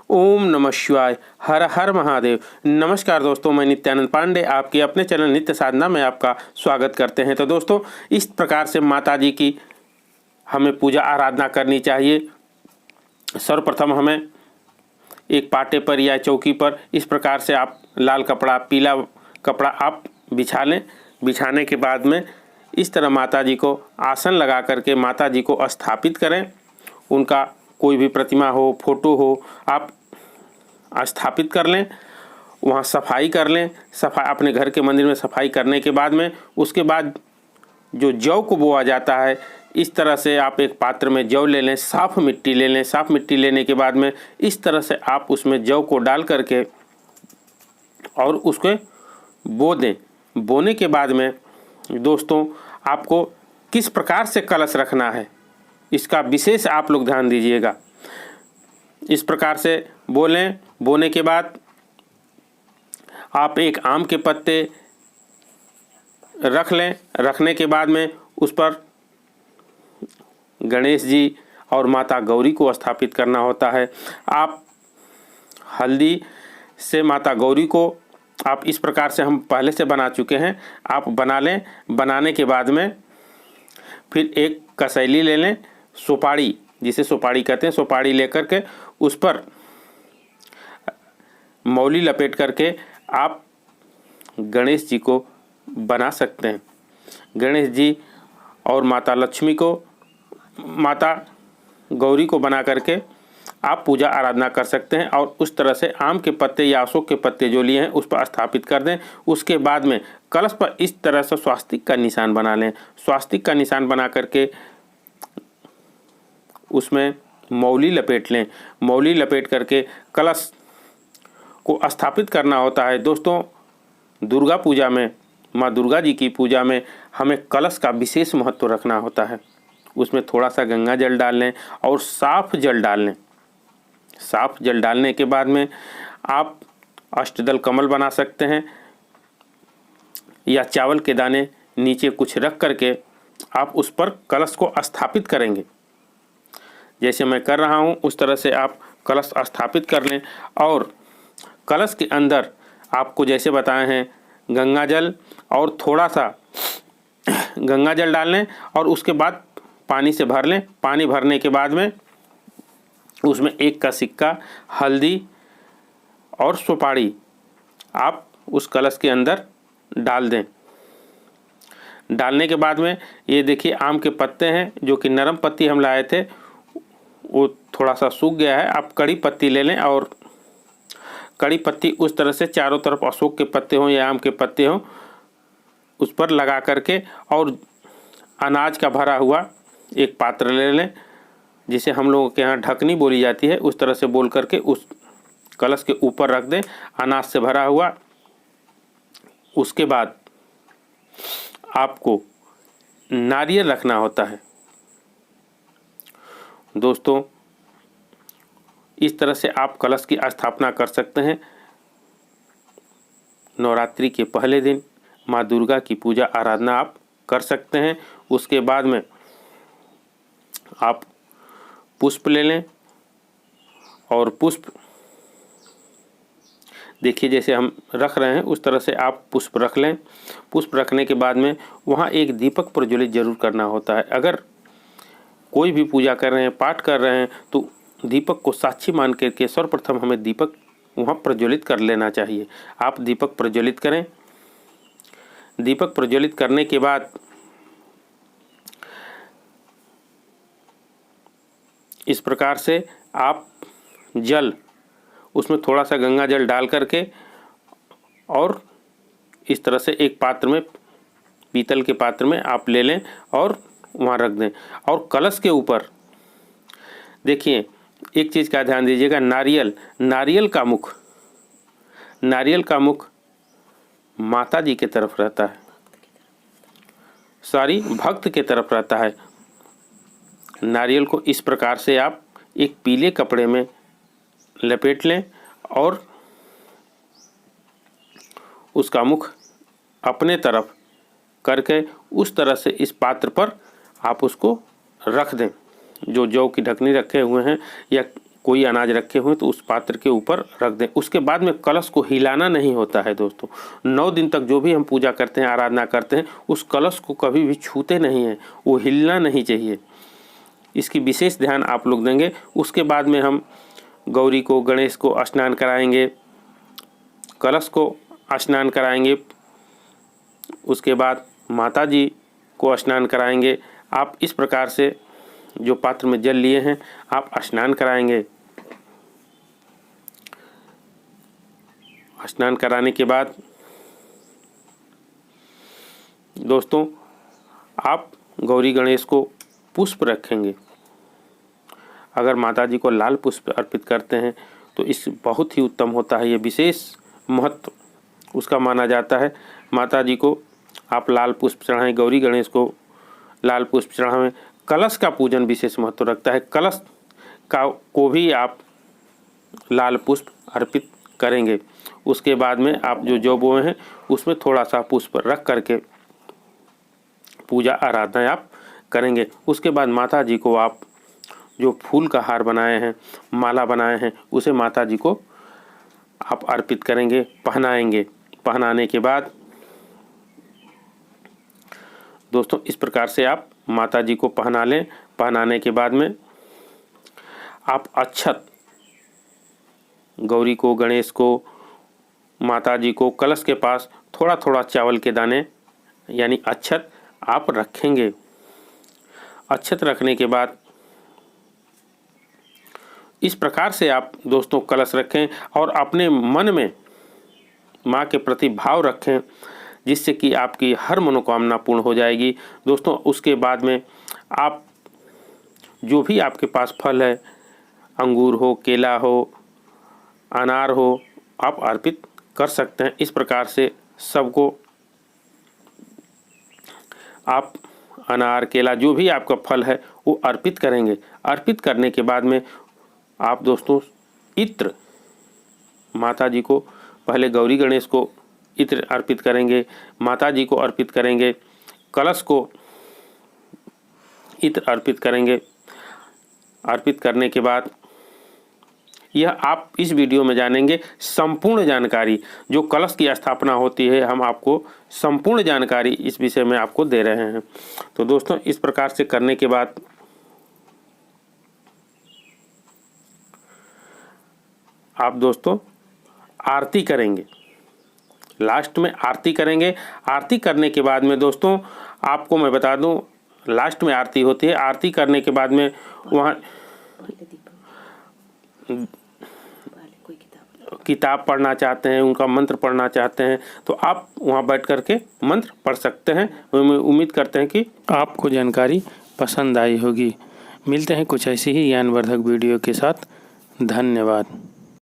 ओम नमः शिवाय। हर हर महादेव। नमस्कार दोस्तों, मैं नित्यानंद पांडे आपके अपने चैनल नित्य साधना में आपका स्वागत करते हैं। तो दोस्तों, इस प्रकार से माता जी की हमें पूजा आराधना करनी चाहिए। सर्वप्रथम हमें एक पाटे पर या चौकी पर इस प्रकार से आप लाल कपड़ा, पीला कपड़ा आप बिछा लें। बिछाने के बाद में इस तरह माता जी को आसन लगा करके माता जी को स्थापित करें। उनका कोई भी प्रतिमा हो, फोटो हो, आप स्थापित कर लें। वहाँ सफाई कर लें। सफाई अपने घर के मंदिर में सफाई करने के बाद में उसके बाद जो जौ को बोआ जाता है, इस तरह से आप एक पात्र में जौ ले लें, साफ़ मिट्टी ले लें। साफ़ मिट्टी लेने के बाद में इस तरह से आप उसमें जौ को डाल करके और उसको बो दें। बोने के बाद में दोस्तों, आपको किस प्रकार से कलश रखना है इसका विशेष आप लोग ध्यान दीजिएगा। इस प्रकार से बोलें। बोने के बाद आप एक आम के पत्ते रख लें। रखने के बाद में उस पर गणेश जी और माता गौरी को स्थापित करना होता है। आप हल्दी से माता गौरी को आप इस प्रकार से हम पहले से बना चुके हैं, आप बना लें। बनाने के बाद में फिर एक कसैली ले लें, सुपारी जिसे सुपारी कहते हैं, सुपारी लेकर के उस पर मौली लपेट करके आप गणेश जी को बना सकते हैं। गणेश जी और माता लक्ष्मी को, माता गौरी को बना करके आप पूजा आराधना कर सकते हैं। और उस तरह से आम के पत्ते या अशोक के पत्ते जो लिए हैं उस पर स्थापित कर दें। उसके बाद में कलश पर इस तरह से स्वास्तिक का निशान बना लें। स्वास्तिक का निशान बना करके उसमें मौली लपेट लें। मौली लपेट करके कलश को स्थापित करना होता है। दोस्तों, दुर्गा पूजा में, माँ दुर्गा जी की पूजा में हमें कलश का विशेष महत्व रखना होता है। उसमें थोड़ा सा गंगा जल डाल लें और साफ जल डाल लें। साफ जल डालने के बाद में आप अष्टदल कमल बना सकते हैं या चावल के दाने नीचे कुछ रख करके आप उस पर कलश को स्थापित करेंगे। जैसे मैं कर रहा हूँ उस तरह से आप कलश स्थापित कर लें। और कलश के अंदर आपको जैसे बताए हैं गंगा जल और थोड़ा सा गंगा जल डाल लें और उसके बाद पानी से भर लें। पानी भरने के बाद में उसमें एक का सिक्का, हल्दी और सुपारी आप उस कलश के अंदर डाल दें। डालने के बाद में ये देखिए आम के पत्ते हैं जो कि नरम पत्ती हम लाए थे, वो थोड़ा सा सूख गया है। आप कड़ी पत्ती ले लें और कड़ी पत्ती उस तरह से चारों तरफ अशोक के पत्ते हों या आम के पत्ते हों उस पर लगा करके और अनाज का भरा हुआ एक पात्र ले लें, जिसे हम लोगों के यहाँ ढकनी बोली जाती है। उस तरह से बोल करके उस कलश के ऊपर रख दें, अनाज से भरा हुआ। उसके बाद आपको नारियल रखना होता है। दोस्तों, इस तरह से आप कलश की स्थापना कर सकते हैं। नवरात्रि के पहले दिन माँ दुर्गा की पूजा आराधना आप कर सकते हैं। उसके बाद में आप पुष्प ले लें और पुष्प देखिए जैसे हम रख रहे हैं उस तरह से आप पुष्प रख लें। पुष्प रखने के बाद में वहाँ एक दीपक प्रज्वलित जरूर करना होता है। अगर कोई भी पूजा कर रहे हैं, पाठ कर रहे हैं, तो दीपक को साक्षी मान करके सर्वप्रथम हमें दीपक वहाँ प्रज्वलित कर लेना चाहिए। आप दीपक प्रज्वलित करें। दीपक प्रज्वलित करने के बाद इस प्रकार से आप जल, उसमें थोड़ा सा गंगा जल डाल करके और इस तरह से एक पात्र में, पीतल के पात्र में आप ले लें और वहाँ रख दें। और कलश के ऊपर देखिए एक चीज़ का ध्यान दीजिएगा, नारियल का मुख माता जी के तरफ रहता है, सॉरी भक्त के तरफ रहता है। नारियल को इस प्रकार से आप एक पीले कपड़े में लपेट लें और उसका मुख अपने तरफ करके उस तरह से इस पात्र पर आप उसको रख दें। जो जौ की ढकनी रखे हुए हैं या कोई अनाज रखे हुए तो उस पात्र के ऊपर रख दें। उसके बाद में कलश को हिलाना नहीं होता है दोस्तों। 9 दिन तक जो भी हम पूजा करते हैं, आराधना करते हैं, उस कलश को कभी भी छूते नहीं हैं, वो हिलना नहीं चाहिए। इसकी विशेष ध्यान आप लोग देंगे। उसके बाद में हम गौरी को, गणेश को स्नान कराएंगे, कलश को स्नान कराएंगे, उसके बाद माता जी को स्नान कराएंगे। आप इस प्रकार से जो पात्र में जल लिए हैं आप स्नान कराएंगे। स्नान कराने के बाद दोस्तों आप गौरी गणेश को पुष्प रखेंगे। अगर माता जी को लाल पुष्प अर्पित करते हैं तो इस बहुत ही उत्तम होता है। ये विशेष महत्व उसका माना जाता है। माता जी को आप लाल पुष्प चढ़ाएं, गौरी गणेश को लाल पुष्प चढ़ाएं। कलश का पूजन विशेष महत्व रखता है। कलश को भी आप लाल पुष्प अर्पित करेंगे। उसके बाद में आप जो बोए हैं उसमें थोड़ा सा पुष्प रख करके पूजा आराधना आप करेंगे। उसके बाद माता जी को आप जो फूल का हार बनाए हैं, माला बनाए हैं, उसे माता जी को आप अर्पित करेंगे, पहनाएंगे। पहनाने के बाद दोस्तों इस प्रकार से आप माता जी को पहना लें। पहनाने के बाद में आप अक्षत गौरी को, गणेश को, माता जी को कलश के पास थोड़ा थोड़ा चावल के दाने यानी अक्षत आप रखेंगे। अक्षत रखने के बाद इस प्रकार से आप दोस्तों कलश रखें और अपने मन में माँ के प्रति भाव रखें, जिससे कि आपकी हर मनोकामना पूर्ण हो जाएगी। दोस्तों उसके बाद में आप जो भी आपके पास फल है, अंगूर हो, केला हो, अनार हो, आप अर्पित कर सकते हैं। इस प्रकार से सबको आप अनार, केला, जो भी आपका फल है वो अर्पित करेंगे। अर्पित करने के बाद में आप दोस्तों इत्र माता जी को, पहले गौरी गणेश को इत्र अर्पित करेंगे, माता जी को अर्पित करेंगे, कलश को इत्र अर्पित करेंगे। अर्पित करने के बाद यह आप इस वीडियो में जानेंगे संपूर्ण जानकारी। जो कलश की स्थापना होती है हम आपको संपूर्ण जानकारी इस विषय में आपको दे रहे हैं। तो दोस्तों इस प्रकार से करने के बाद आप दोस्तों आरती करेंगे। लास्ट में आरती करेंगे। आरती करने के बाद में दोस्तों आपको मैं बता दूं, लास्ट में आरती होती है। आरती करने के बाद में वहाँ किताब पढ़ना चाहते हैं, उनका मंत्र पढ़ना चाहते हैं तो आप वहाँ बैठ करके मंत्र पढ़ सकते हैं। मैं उम्मीद करते हैं कि आपको जानकारी पसंद आई होगी। मिलते हैं कुछ ऐसी ही ज्ञानवर्धक वीडियो के साथ। धन्यवाद।